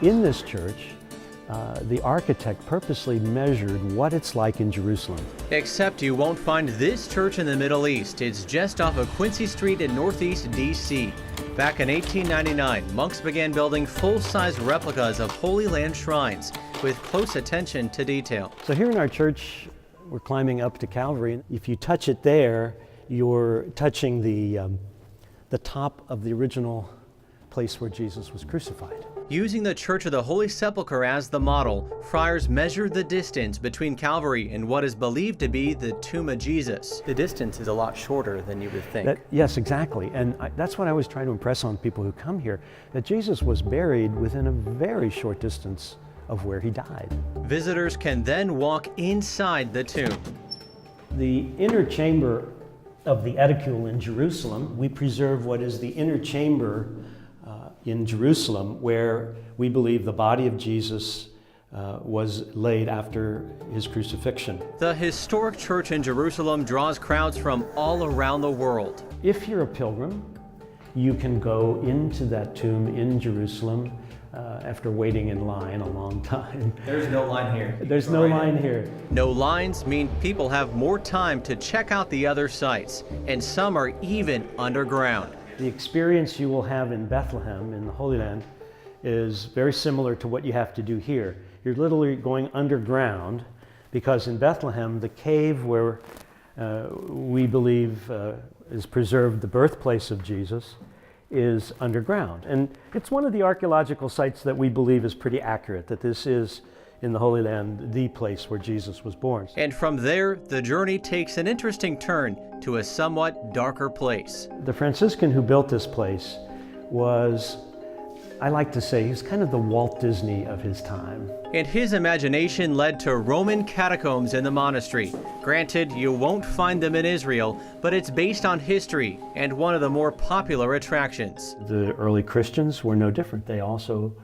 In this church, the architect purposely measured what it's like in Jerusalem. Except you won't find this church in the Middle East. It's just off of Quincy Street in Northeast D.C. Back in 1899, monks began building full-size replicas of Holy Land shrines with close attention to detail. So here in our church, we're climbing up to Calvary. If you touch it there, you're touching the top of the original place where Jesus was crucified. Using the Church of the Holy Sepulchre as the model, friars measured the distance between Calvary and what is believed to be the tomb of Jesus. The distance is a lot shorter than you would think. Yes, exactly. And that's what I was trying to impress on people who come here, that Jesus was buried within a very short distance of where he died. Visitors can then walk inside the tomb. The inner chamber of the Edicule in Jerusalem, we preserve what is the inner chamber in Jerusalem, where we believe the body of Jesus was laid after his crucifixion. The historic church in Jerusalem draws crowds from all around the world. If you're a pilgrim, you can go into that tomb in Jerusalem after waiting in line a long time. There's no line here. There's no line here. No lines mean people have more time to check out the other sites, and some are even underground. The experience you will have in Bethlehem, in the Holy Land, is very similar to what you have to do here. You're literally going underground, because in Bethlehem, the cave where we believe is preserved, the birthplace of Jesus, is underground. And it's one of the archaeological sites that we believe is pretty accurate, that this is, in the Holy Land, the place where Jesus was born. And from there, the journey takes an interesting turn to a somewhat darker place. The Franciscan who built this place was, I like to say, he's kind of the Walt Disney of his time. And his imagination led to Roman catacombs in the monastery. Granted, you won't find them in Israel, but it's based on history and one of the more popular attractions. The early Christians were no different. They also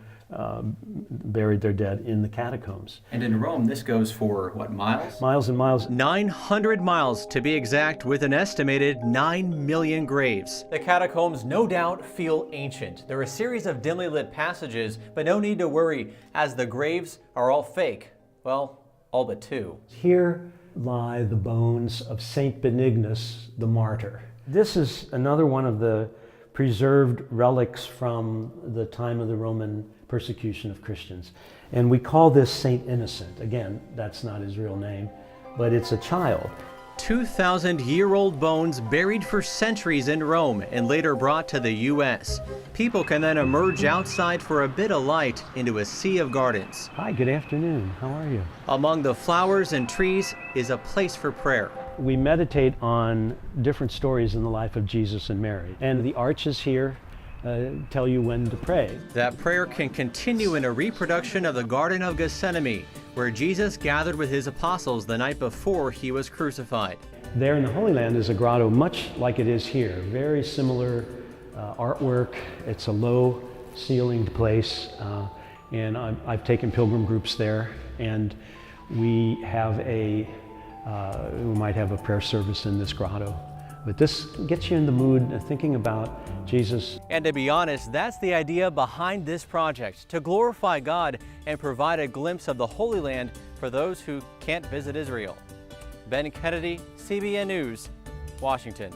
buried their dead in the catacombs. And in Rome, this goes for, what, miles? Miles and miles. 900 miles to be exact, with an estimated 9 million graves. The catacombs no doubt feel ancient. They're a series of dimly lit passages, but no need to worry, as the graves are all fake. Well, all but two. Here lie the bones of Saint Benignus the martyr. This is another one of the preserved relics from the time of the Roman persecution of Christians. And we call this Saint Innocent. Again, that's not his real name, but it's a child. 2,000-year-old bones buried for centuries in Rome and later brought to the U.S. People can then emerge outside for a bit of light into a sea of gardens. Hi, good afternoon. How are you? Among the flowers and trees is a place for prayer. We meditate on different stories in the life of Jesus and Mary, and the arches here tell you when to pray. That prayer can continue in a reproduction of the Garden of Gethsemane, where Jesus gathered with his apostles the night before he was crucified. There in the Holy Land is a grotto much like it is here. Very similar artwork. It's a low ceilinged place, and I've taken pilgrim groups there, and we have we might have a prayer service in this grotto. But this gets you in the mood of thinking about Jesus. And to be honest, that's the idea behind this project, to glorify God and provide a glimpse of the Holy Land for those who can't visit Israel. Ben Kennedy, CBN News, Washington.